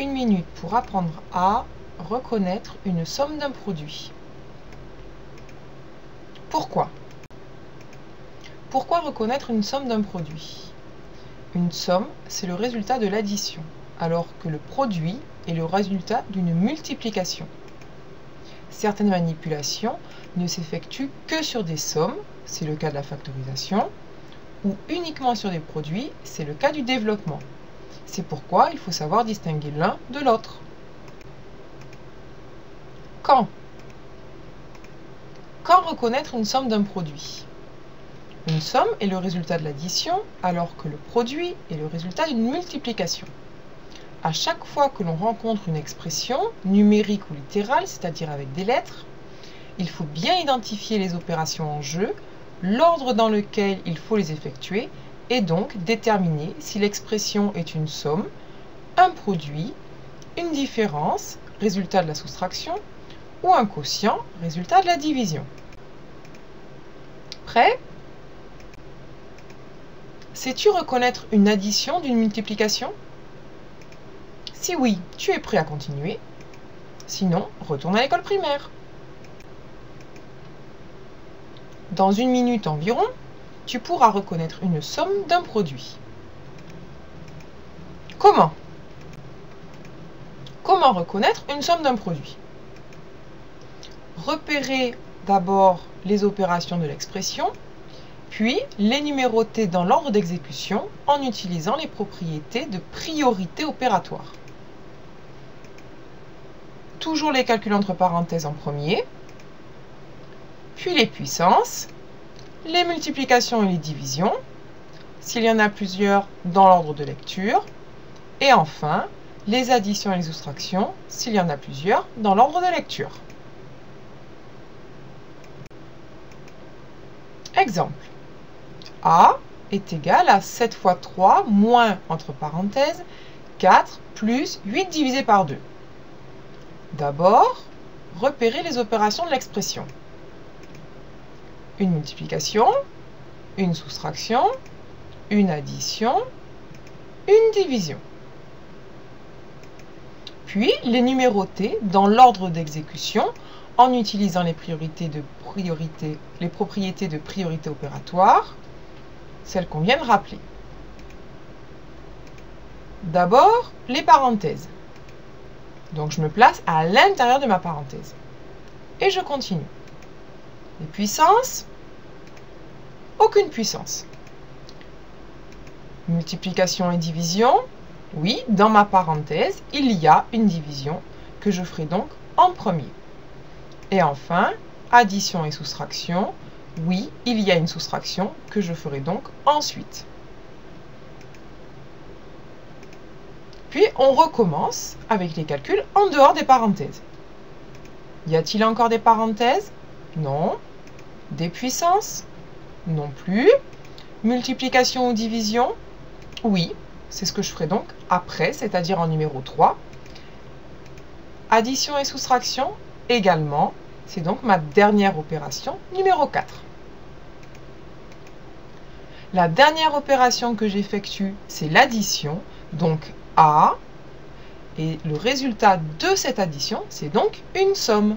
1 minute pour apprendre à reconnaître une somme d'un produit. Pourquoi? Pourquoi reconnaître une somme d'un produit? Une somme, c'est le résultat de l'addition, alors que le produit est le résultat d'une multiplication. Certaines manipulations ne s'effectuent que sur des sommes, c'est le cas de la factorisation, ou uniquement sur des produits, c'est le cas du développement. C'est pourquoi il faut savoir distinguer l'un de l'autre. Quand? Quand reconnaître une somme d'un produit? Une somme est le résultat de l'addition, alors que le produit est le résultat d'une multiplication. À chaque fois que l'on rencontre une expression, numérique ou littérale, c'est-à-dire avec des lettres, il faut bien identifier les opérations en jeu, l'ordre dans lequel il faut les effectuer, et donc déterminer si l'expression est une somme, un produit, une différence, résultat de la soustraction, ou un quotient, résultat de la division. Prêt? Sais-tu reconnaître une addition d'une multiplication? Si oui, tu es prêt à continuer. Sinon, retourne à l'école primaire. Dans 1 minute environ, tu pourras reconnaître une somme d'un produit. Comment? Comment reconnaître une somme d'un produit? Repérer d'abord les opérations de l'expression, puis les numéroter dans l'ordre d'exécution en utilisant les propriétés de priorité opératoire. Toujours les calculs entre parenthèses en premier, puis les puissances, les multiplications et les divisions, s'il y en a plusieurs dans l'ordre de lecture, et enfin les additions et les soustractions, s'il y en a plusieurs dans l'ordre de lecture. Exemple. A est égal à 7 fois 3 moins, entre parenthèses, 4 plus 8 divisé par 2. D'abord, repérer les opérations de l'expression. Une multiplication, une soustraction, une addition, une division. Puis les numéroter dans l'ordre d'exécution en utilisant les propriétés de priorité opératoire, celles qu'on vient de rappeler. D'abord, les parenthèses. Donc je me place à l'intérieur de ma parenthèse. Et je continue. Les puissances, aucune puissance. Multiplication et division, oui, dans ma parenthèse, il y a une division que je ferai donc en premier. Et enfin, addition et soustraction, oui, il y a une soustraction que je ferai donc ensuite. Puis on recommence avec les calculs en dehors des parenthèses. Y a-t-il encore des parenthèses? Non. Des puissances? Non plus. Multiplication ou division? Oui, c'est ce que je ferai donc après, c'est-à-dire en numéro 3. Addition et soustraction? Également. C'est donc ma dernière opération, numéro 4. La dernière opération que j'effectue, c'est l'addition, donc A, et le résultat de cette addition, c'est donc une somme.